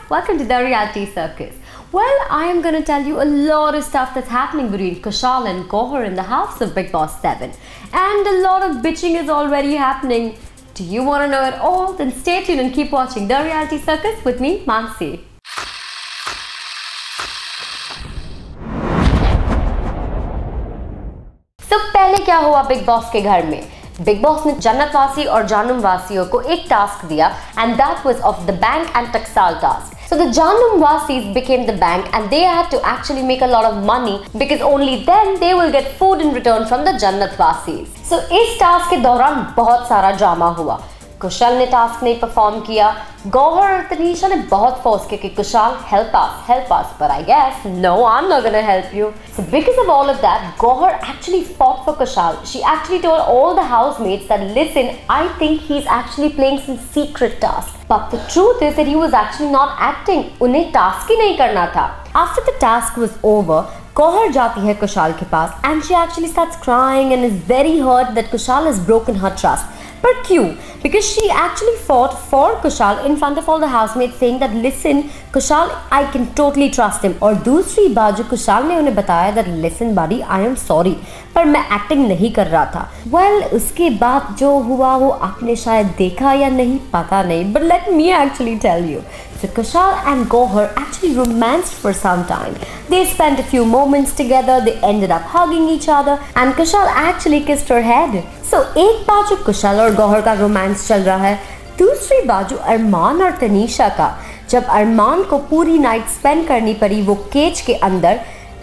welcome to the reality circus. Well, I am gonna tell you a lot of stuff that's happening between Kushal and Gauhar in the house of Bigg Boss 7. And a lot of bitching is already happening. Do you want to know it all? Then stay tuned and keep watching The Reality Circus with me, Mansi. So, पहले क्या हुआ big boss के घर में? Big boss ने जन्नतवासी और जानम वासियों को एक टास्क दिया and that was of the bank and टकसाल task. So the Janum Wasis became the bank and they had to actually make a lot of money because only then they will get food in return from the Jannat Wasis. So इस task के दौरान बहुत सारा drama हुआ. कुशाल ने task नहीं perform किया. गौहर और तनीषा ने बहुत फोर्स किया कि Kushal help us, but I guess no, I'm not gonna help you. So because of all of that, Gauhar actually fought for Kushal. She actually told all the housemates that listen, I think he's actually playing some secret task. But the truth is that he was actually not acting. उन्हें task ही नहीं करना था. After the task was over, Gauhar जाती है कुशाल के पास and she actually starts crying and is very hurt that Kushal has broken her trust. पर क्यों? Because she actually fought for Kushal in front of all the housemates saying that listen, Kushal, I can totally trust him. और दूसरी बाजू कुशाल ने उन्हें बताया that listen buddy, I am sorry, पर मैं एक्टिंग नहीं कर रहा था. Well, उसके बाद जो हुआ वो आपने शायद देखा या नहीं पता नहीं, but let me actually tell you. So Kushal and Gauhar actually romanced for some time. They spent a few moments together, they ended up hugging each other and Kushal actually kissed her head. So एक बाजू कुशाल और गौहर का romance चल रहा है, दूसरी बाजू अरमान और तनीषा का. जब अरमान को पूरी नाइट स्पेंड करनी पड़ी वो केज के अंदर,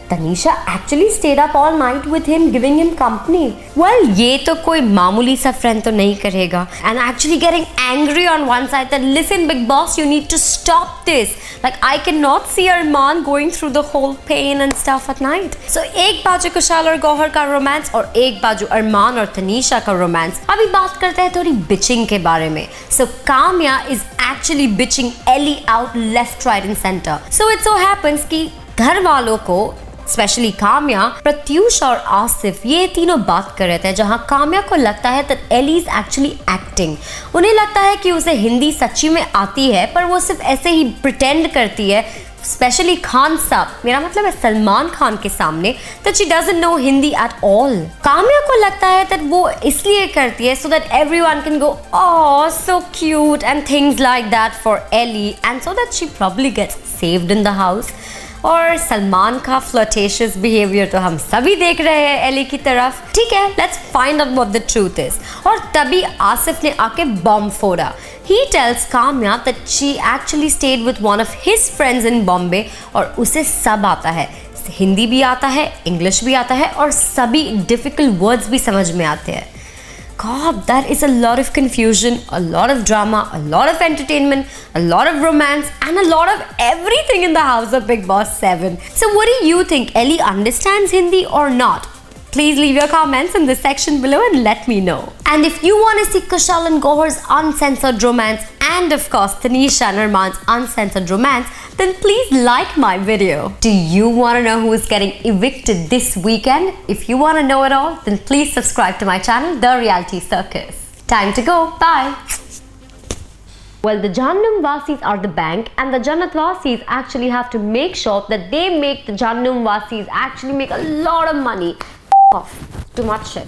Tanisha actually stayed up all night with him, giving him company. Well, ये तो कोई मामूली सा फ्रेंड तो नहीं करेगा. And actually getting angry on one side that listen Big Boss, you need to stop this. Like I cannot see Arman going through the whole pain and stuff at night. So एक बाजू कुशाल और गौहर का romance और एक बाजू अरमान और तनीषा का romance. अभी बात करते हैं थोड़ी बिचिंग के बारे में. So Kamya is actually bitching Ellie out left, right and center. So it so happens कि घर वालों को स्पेशली काम्या, प्रत्यूष और आसिफ ये तीनों बात कर रहे थे जहां काम्या को लगता है that Ellie is actually acting. उन्हें लगता है कि उसे हिंदी सच्ची में आती है पर वो सिर्फ ऐसे ही प्रिटेंड करती है, स्पेशली खान साहब, मेरा मतलब है सलमान खान के सामने, that she doesn't know Hindi at all. Kamya को लगता है that वो इसलिए करती है so that everyone can go oh so cute and things like that for Ellie and so that she probably gets saved in the house. और सलमान का flirtatious behaviour तो हम सभी देख रहे हैं एली की तरफ. ठीक है, let's find out what the truth is. और तभी आसिफ ने आके बॉम्ब फोड़ा. He tells Kamya that she actually stayed with one of his friends in Bombay और उसे सब आता है. हिंदी भी आता है, इंग्लिश भी आता है और सभी डिफिकल्ट वर्ड्स भी समझ में आते हैं. God, that is a lot of confusion, a lot of drama, a lot of entertainment, a lot of romance and a lot of everything in the house of Bigg Boss 7. So what do you think? Ellie understands Hindi or not? Please leave your comments in the section below and let me know. And if you want to see Kushal and Gauhar's uncensored romance and of course Tanisha and Arman's uncensored romance, then please like my video. Do you want to know who is getting evicted this weekend? If you want to know it all, then please subscribe to my channel, The Reality Circus. Time to go. Bye. Well, the Jannam Wasis are the bank and the Jannat Wasis actually have to make sure that they make the Jannam Wasis actually make a lot of money. Off. Too much shit.